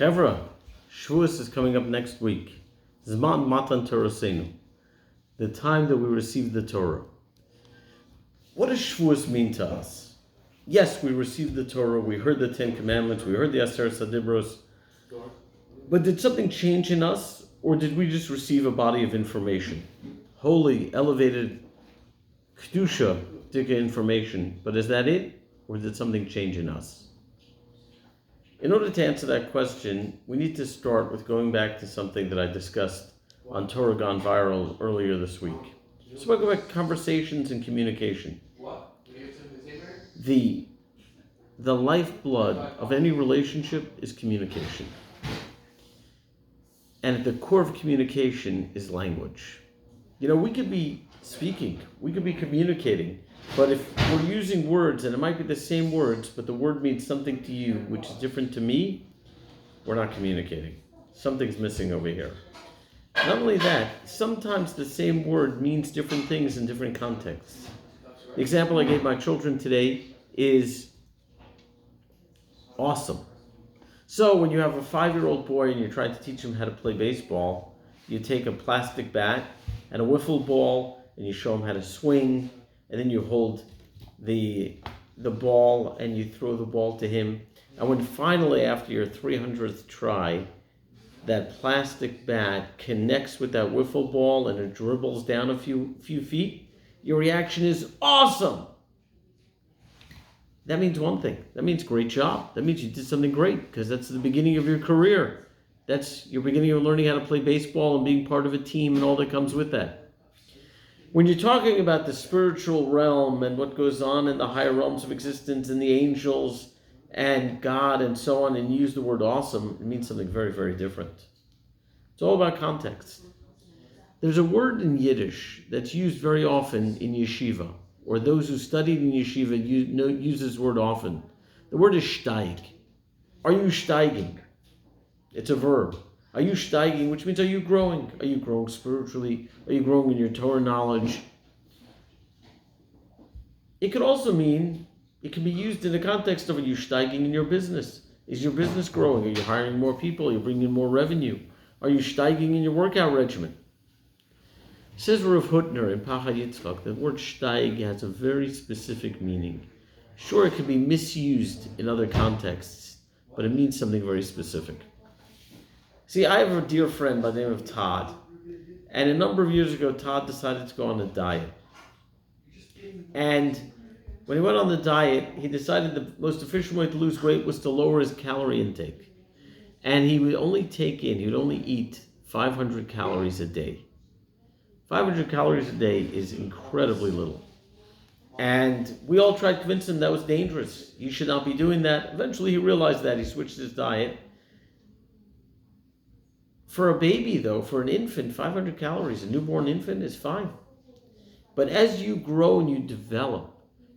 Chevra, Shavuos is coming up next week. Zman Matan Torosenu, the time that we receive the Torah. What does Shavuos mean to us? Yes, we received the Torah, we heard the Ten Commandments, we heard the Aseret Sadibros, but did something change in us, or did we just receive a body of information? Holy, elevated, Kedusha, Dika information, but is that it, or did something change in us? In order to answer that question, we need to start with going back to something that I discussed on Torah Gone Viral earlier this week. We spoke about conversations and communication. The lifeblood of any relationship is communication. And at the core of communication is language. We could be speaking, we could be communicating, but if we're using words, and it might be the same words, but the word means something to you, which is different to me, we're not communicating. Something's missing over here. Not only that, sometimes the same word means different things in different contexts. The example I gave my children today is awesome. So when you have a 5-year-old boy and you're trying to teach him how to play baseball, you take a plastic bat and a wiffle ball and you show him how to swing, and then you hold the ball and you throw the ball to him. And when finally, after your 300th try, that plastic bat connects with that wiffle ball and it dribbles down a few feet, your reaction is awesome. That means one thing. That means great job. That means you did something great, because that's the beginning of your career. That's your beginning of learning how to play baseball and being part of a team and all that comes with that. When you're talking about the spiritual realm and what goes on in the higher realms of existence and the angels and God and so on, and you use the word awesome, it means something very, very different. It's all about context. There's a word in Yiddish that's used very often in yeshiva, or those who studied in yeshiva use this word often. The word is steig. Are you steiging? It's a verb. Are you steiging, which means are you growing? Are you growing spiritually? Are you growing in your Torah knowledge? It could also mean, it can be used in the context of, are you steiging in your business? Is your business growing? Are you hiring more people? Are you bringing in more revenue? Are you steiging in your workout regimen? Says Rav Hutner in Pachad Yitzchak, the word steig has a very specific meaning. Sure, it can be misused in other contexts, but it means something very specific. See, I have a dear friend by the name of Todd, and a number of years ago, Todd decided to go on a diet. And when he went on the diet, he decided the most efficient way to lose weight was to lower his calorie intake. And he would only eat 500 calories a day. 500 calories a day is incredibly little. And we all tried to convince him that was dangerous. He should not be doing that. Eventually he realized that. He switched his diet. For a baby, though, for an infant, 500 calories, a newborn infant, is fine. But as you grow and you develop,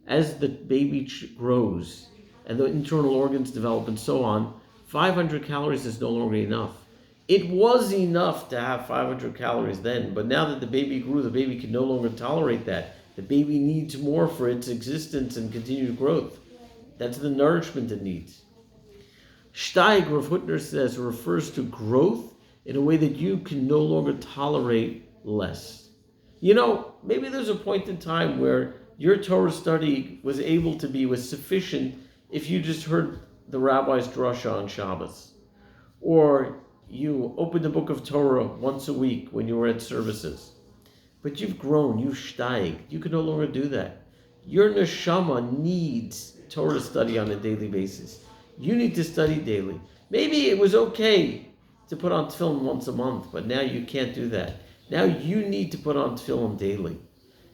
as the baby grows and the internal organs develop and so on, 500 calories is no longer enough. It was enough to have 500 calories then, but now that the baby grew, the baby can no longer tolerate that. The baby needs more for its existence and continued growth. That's the nourishment it needs. Steig, Rav Hutner says, refers to growth in a way that you can no longer tolerate less. Maybe there's a point in time where your Torah study was sufficient if you just heard the rabbi's drasha on Shabbos. Or you opened the book of Torah once a week when you were at services. But you've grown, you've steig. You can no longer do that. Your neshama needs Torah study on a daily basis. You need to study daily. Maybe it was okay to put on tefillin once a month, but now you can't do that. Now you need to put on tefillin daily.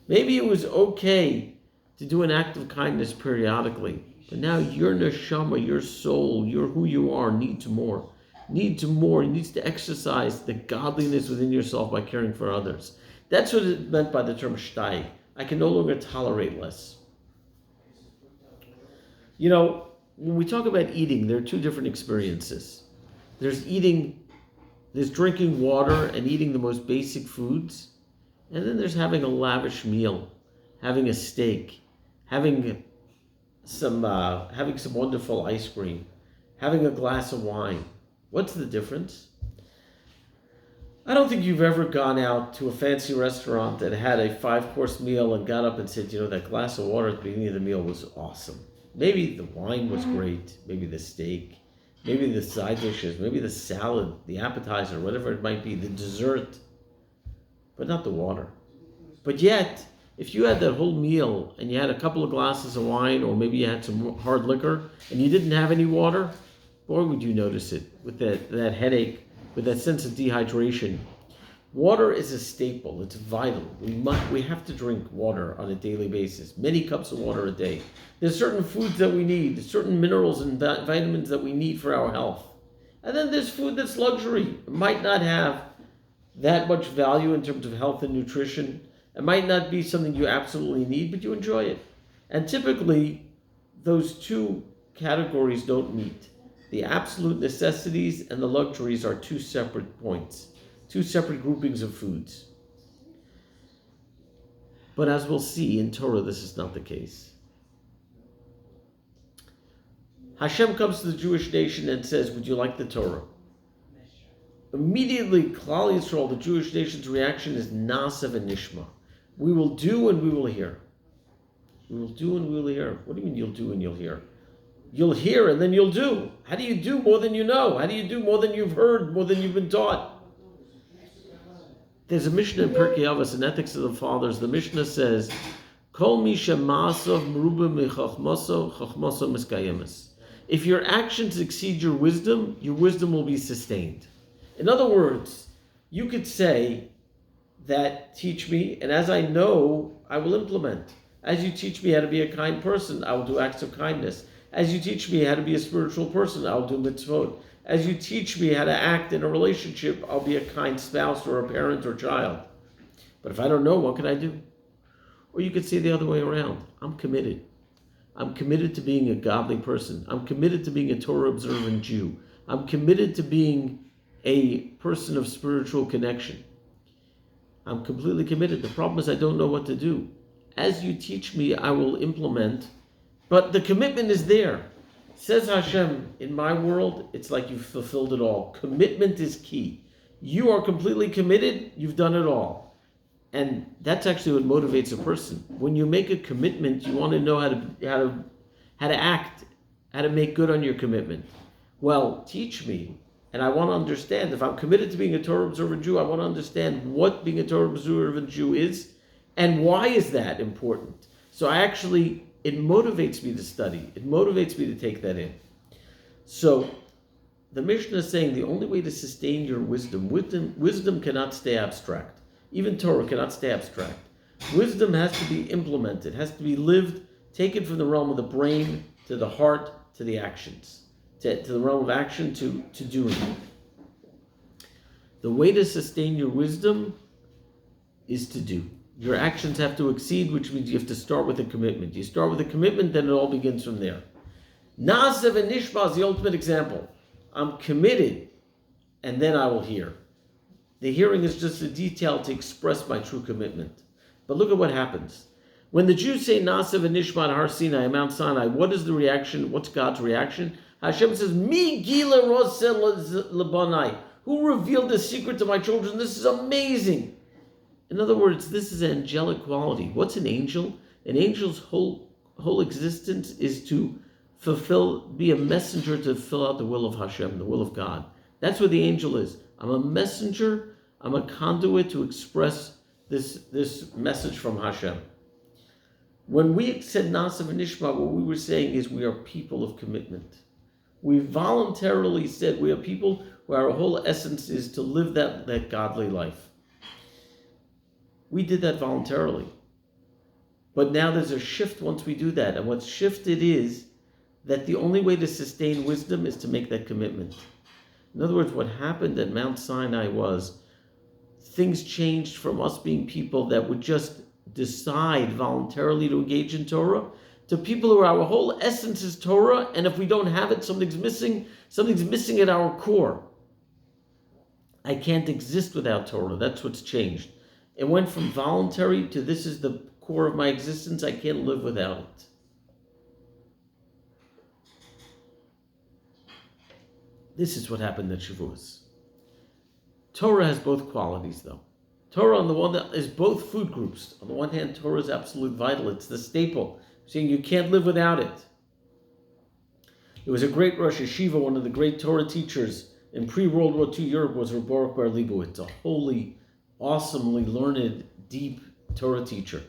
Maybe it was okay to do an act of kindness periodically, but now your neshama, your soul, who you are, needs more. Needs more. It needs to exercise the godliness within yourself by caring for others. That's what it meant by the term steig. I can no longer tolerate less. When we talk about eating, there are two different experiences. There's drinking water and eating the most basic foods. And then there's having a lavish meal, having a steak, having some wonderful ice cream, having a glass of wine. What's the difference? I don't think you've ever gone out to a fancy restaurant and had a 5-course meal and got up and said, that glass of water at the beginning of the meal was awesome. Maybe the wine was great, maybe the steak, maybe the side dishes, maybe the salad, the appetizer, whatever it might be, the dessert, but not the water. But yet, if you had that whole meal and you had a couple of glasses of wine, or maybe you had some hard liquor and you didn't have any water, boy, would you notice it with that headache, with that sense of dehydration. Water is a staple. It's vital. We have to drink water on a daily basis, many cups of water a day. There's certain foods that we need, certain minerals and vitamins that we need for our health. And then there's food that's luxury. It might not have that much value in terms of health and nutrition. It might not be something you absolutely need, but you enjoy it. And typically, those two categories don't meet. The absolute necessities and the luxuries are two separate points, two separate groupings of foods. But as we'll see in Torah, this is not the case. Hashem comes to the Jewish nation and says, would you like the Torah? Immediately, Klal Yisrael, the Jewish nation's reaction is Na'aseh v'nishma. We will do and we will hear. We will do and we will hear. What do you mean you'll do and you'll hear? You'll hear and then you'll do. How do you do more than you know? How do you do more than you've heard, more than you've been taught? There's a Mishnah in Pirkei Avos, in Ethics of the Fathers. The Mishnah says, Kol mi shema'asav merubah michachmaso, chachmaso miskayemes. If your actions exceed your wisdom will be sustained. In other words, you could say that teach me, and as I know, I will implement. As you teach me how to be a kind person, I will do acts of kindness. As you teach me how to be a spiritual person, I will do mitzvot. As you teach me how to act in a relationship, I'll be a kind spouse or a parent or child. But if I don't know, what can I do? Or you could say the other way around. I'm committed. I'm committed to being a godly person. I'm committed to being a Torah-observant Jew. I'm committed to being a person of spiritual connection. I'm completely committed. The problem is I don't know what to do. As you teach me, I will implement. But the commitment is there. Says Hashem, in my world, it's like you've fulfilled it all. Commitment is key. You are completely committed, you've done it all. And that's actually what motivates a person. When you make a commitment, you want to know how to act, how to make good on your commitment. Well, teach me, and I want to understand. If I'm committed to being a Torah observant Jew, I want to understand what being a Torah observant Jew is, and why is that important. So it motivates me to study. It motivates me to take that in. So the Mishnah is saying the only way to sustain your wisdom cannot stay abstract. Even Torah cannot stay abstract. Wisdom has to be implemented, has to be lived, taken from the realm of the brain to the heart to the actions, to the realm of action to doing. The way to sustain your wisdom is to do. Your actions have to exceed, which means you have to start with a commitment. You start with a commitment, then it all begins from there. Na'aseh v'nishma is the ultimate example. I'm committed, and then I will hear. The hearing is just a detail to express my true commitment. But look at what happens. When the Jews say Na'aseh v'nishma at Har Sinai, Mount Sinai, what is the reaction? What's God's reaction? Hashem says, Mi gila roseh lebanai. Who revealed the secret to my children? This is amazing. In other words, this is angelic quality. What's an angel? An angel's whole existence is to be a messenger to fill out the will of Hashem, the will of God. That's what the angel is. I'm a messenger. I'm a conduit to express this message from Hashem. When we said Na'aseh v'nishma, what we were saying is we are people of commitment. We voluntarily said we are people where our whole essence is to live that godly life. We did that voluntarily. But now there's a shift once we do that. And what's shifted is that the only way to sustain wisdom is to make that commitment. In other words, what happened at Mount Sinai was things changed from us being people that would just decide voluntarily to engage in Torah to people who our whole essence is Torah, and if we don't have it, something's missing at our core. I can't exist without Torah. That's what's changed. It went from voluntary to this is the core of my existence. I can't live without it. This is what happened at Shavuos. Torah has both qualities, though. Torah, on the one hand, is both food groups. On the one hand, Torah is absolute vital. It's the staple, saying you can't live without it. There was a great Rosh Yeshiva, one of the great Torah teachers in pre-World War II Europe, was Reb Baruch Bar Leibowitz, a holy, awesomely learned, deep Torah teacher.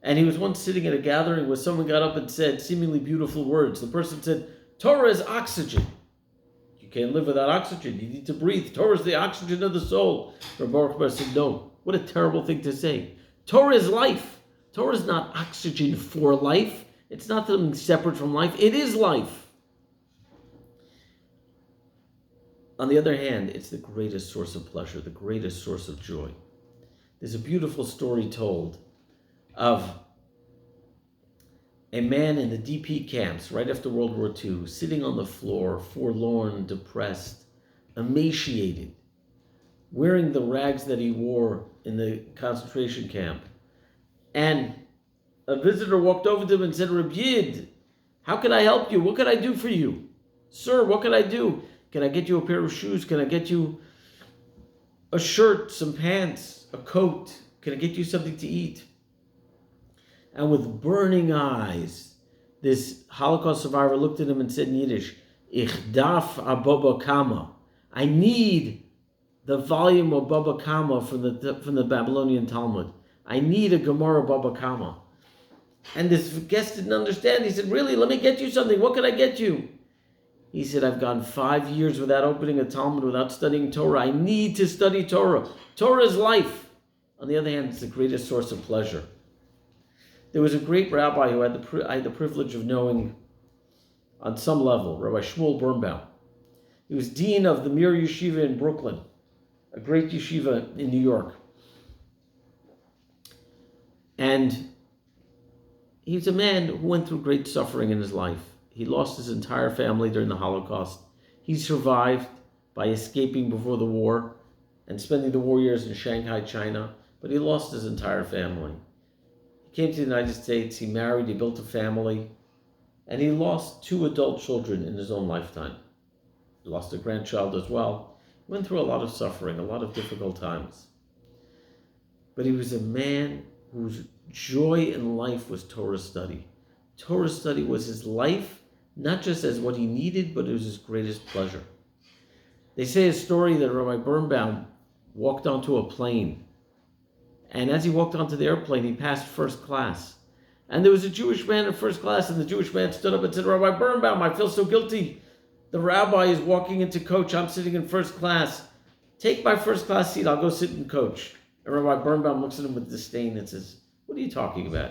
And he was once sitting at a gathering where someone got up and said seemingly beautiful words. The person said, Torah is oxygen. You can't live without oxygen. You need to breathe. Torah is the oxygen of the soul. Reb Baruch Bar said, no. What a terrible thing to say. Torah is life. Torah is not oxygen for life. It's not something separate from life. It is life. On the other hand, it's the greatest source of pleasure, the greatest source of joy. There's a beautiful story told of a man in the DP camps right after World War II, sitting on the floor, forlorn, depressed, emaciated, wearing the rags that he wore in the concentration camp. And a visitor walked over to him and said, Reb Yid, how can I help you? What can I do for you? Sir, what can I do? Can I get you a pair of shoes? Can I get you a shirt, some pants, a coat? Can I get you something to eat? And with burning eyes, this Holocaust survivor looked at him and said in Yiddish, Ich darf a Baba Kama. I need the volume of Baba Kama from the Babylonian Talmud. I need a Gemara Baba Kama. And this guest didn't understand. He said, really, let me get you something. What can I get you? He said, I've gone 5 years without opening a Talmud, without studying Torah. I need to study Torah. Torah is life. On the other hand, it's the greatest source of pleasure. There was a great rabbi who I had the privilege of knowing on some level, Rabbi Shmuel Birnbaum. He was dean of the Mir Yeshiva in Brooklyn, a great yeshiva in New York. And he's a man who went through great suffering in his life. He lost his entire family during the Holocaust. He survived by escaping before the war and spending the war years in Shanghai, China, but he lost his entire family. He came to the United States, he married, he built a family, and he lost 2 adult children in his own lifetime. He lost a grandchild as well. He went through a lot of suffering, a lot of difficult times. But he was a man whose joy in life was Torah study. Torah study was his life, not just as what he needed, but it was his greatest pleasure. They say a story that Rabbi Birnbaum walked onto a plane. And as he walked onto the airplane, he passed first class. And there was a Jewish man in first class, and the Jewish man stood up and said, Rabbi Birnbaum, I feel so guilty. The rabbi is walking into coach. I'm sitting in first class. Take my first class seat. I'll go sit in coach. And Rabbi Birnbaum looks at him with disdain and says, what are you talking about?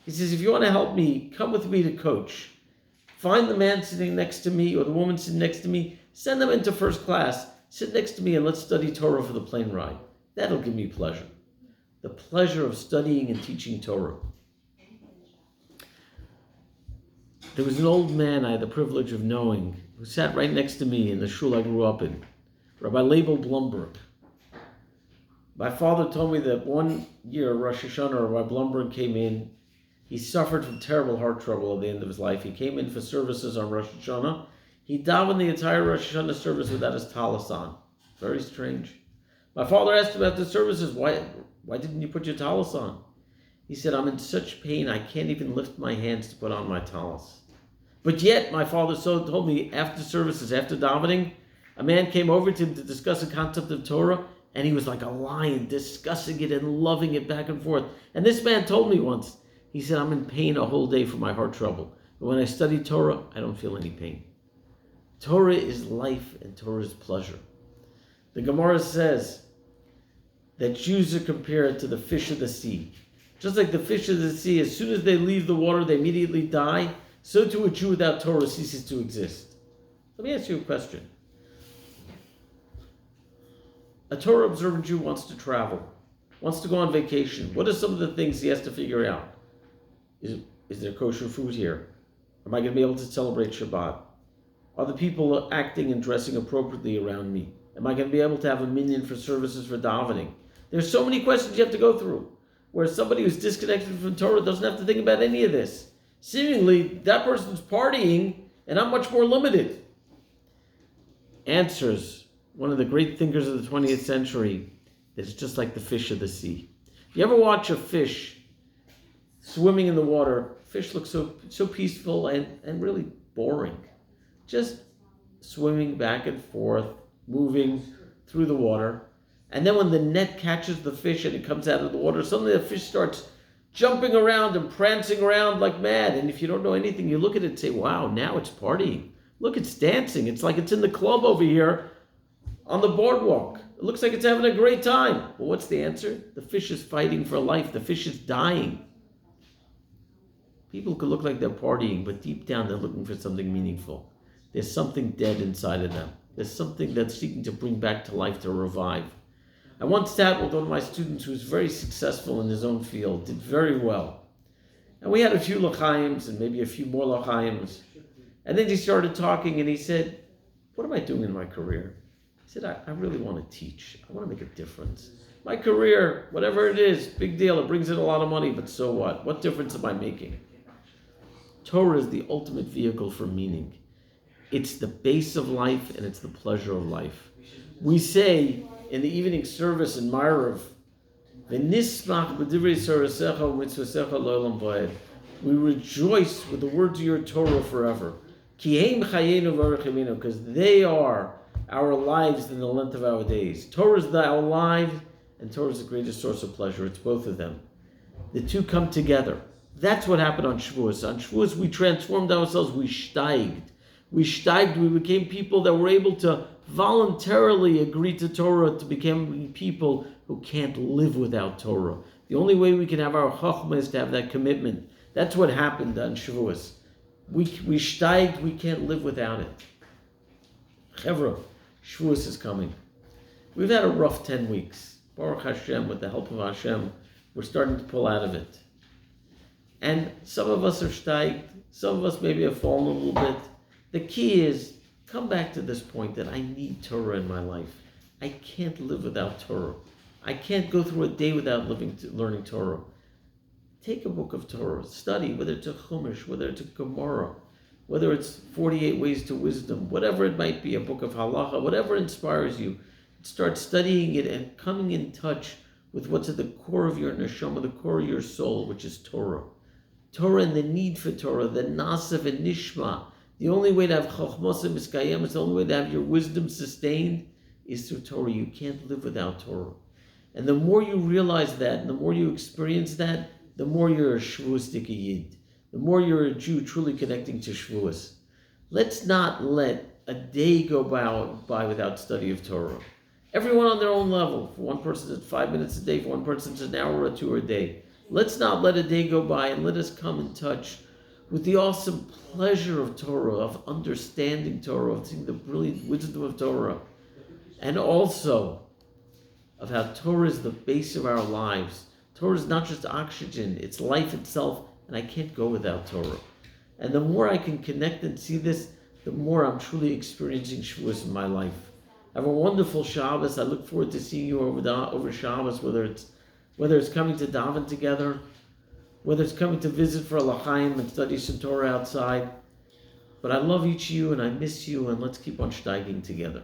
He says, if you want to help me, come with me to coach. Find the man sitting next to me or the woman sitting next to me. Send them into first class. Sit next to me and let's study Torah for the plane ride. That'll give me pleasure. The pleasure of studying and teaching Torah. There was an old man I had the privilege of knowing who sat right next to me in the shul I grew up in, Rabbi Label Blumberg. My father told me that one year, Rosh Hashanah, Rabbi Blumberg came in. He suffered from terrible heart trouble at the end of his life. He came in for services on Rosh Hashanah. He davened the entire Rosh Hashanah service without his talis on. Very strange. My father asked him after the services, why didn't you put your talis on? He said, I'm in such pain, I can't even lift my hands to put on my talis. But yet, my father told me after services, after davening, a man came over to him to discuss a concept of Torah, and he was like a lion, discussing it and loving it back and forth. And this man told me once, he said, I'm in pain a whole day from my heart trouble. But when I study Torah, I don't feel any pain. Torah is life and Torah is pleasure. The Gemara says that Jews are compared to the fish of the sea. Just like the fish of the sea, as soon as they leave the water, they immediately die. So too a Jew without Torah ceases to exist. Let me ask you a question. A Torah observant Jew wants to travel, wants to go on vacation. What are some of the things he has to figure out? Is there kosher food here? Am I going to be able to celebrate Shabbat? Are the people acting and dressing appropriately around me? Am I going to be able to have a minyan for services for davening? There's so many questions you have to go through, where somebody who's disconnected from Torah doesn't have to think about any of this. Seemingly, that person's partying, and I'm much more limited. answers, one of the great thinkers of the 20th century, that it's just like the fish of the sea. You ever watch a fish swimming in the water? Fish looks so peaceful and really boring. Just swimming back and forth, moving through the water. And then when the net catches the fish and it comes out of the water, suddenly the fish starts jumping around and prancing around like mad. And if you don't know anything, you look at it and say, wow, now it's partying. Look, it's dancing. It's like it's in the club over here on the boardwalk. It looks like it's having a great time. Well, what's the answer? The fish is fighting for life. The fish is dying. People could look like they're partying, but deep down they're looking for something meaningful. There's something dead inside of them. There's something that's seeking to bring back to life, to revive. I once sat with one of my students who was very successful in his own field, did very well. And we had a few l'chaims and maybe a few more l'chaims. And then he started talking and he said, what am I doing in my career? He said, I really want to teach. I want to make a difference. My career, whatever it is, big deal. It brings in a lot of money, but so what? What difference am I making? Torah is the ultimate vehicle for meaning. It's the base of life and it's the pleasure of life. We say in the evening service in Ma'ariv, "V'nismach b'divrei sorasecha u'mitzvosecha lo'olam va'ed." We rejoice with the words of your Torah forever. Ki heim chayenu v'orech, because they are our lives and the length of our days. Torah is our life, and Torah is the greatest source of pleasure. It's both of them. The two come together. That's what happened on Shavuos. On Shavuos, we transformed ourselves. We steiged. We became people that were able to voluntarily agree to Torah, to become people who can't live without Torah. The only way we can have our chachma is to have that commitment. That's what happened on Shavuos. We steiged, we can't live without it. Chevra, Shavuos is coming. We've had a rough 10 weeks. Baruch Hashem, with the help of Hashem, we're starting to pull out of it. And some of us are steiged, some of us maybe have fallen a little bit. The key is, come back to this point that I need Torah in my life. I can't live without Torah. I can't go through a day without learning Torah. Take a book of Torah, study, whether it's a Chumash, whether it's a Gemara, whether it's 48 Ways to Wisdom, whatever it might be, a book of Halacha, whatever inspires you. Start studying it and coming in touch with what's at the core of your neshama, the core of your soul, which is Torah. Torah and the need for Torah, the nasav and nishma. The only way to have chachmasa miskayem, the only way to have your wisdom sustained is through Torah. You can't live without Torah. And the more you realize that, and the more you experience that, the more you're a Shavuosdik Yid. The more you're a Jew truly connecting to Shavuos. Let's not let a day go by without study of Torah. Everyone on their own level. For one person it's 5 minutes a day, for one person it's an hour or two a day. Let's not let a day go by, and let us come in touch with the awesome pleasure of Torah, of understanding Torah, of seeing the brilliant wisdom of Torah, and also of how Torah is the base of our lives. Torah is not just oxygen, it's life itself, and I can't go without Torah. And the more I can connect and see this, the more I'm truly experiencing Shavuos in my life. Have a wonderful Shabbos. I look forward to seeing you over Shabbos, whether it's coming to daven together, whether it's coming to visit for a l'chaim and study some Torah outside. But I love each of you and I miss you, and let's keep on steiging together.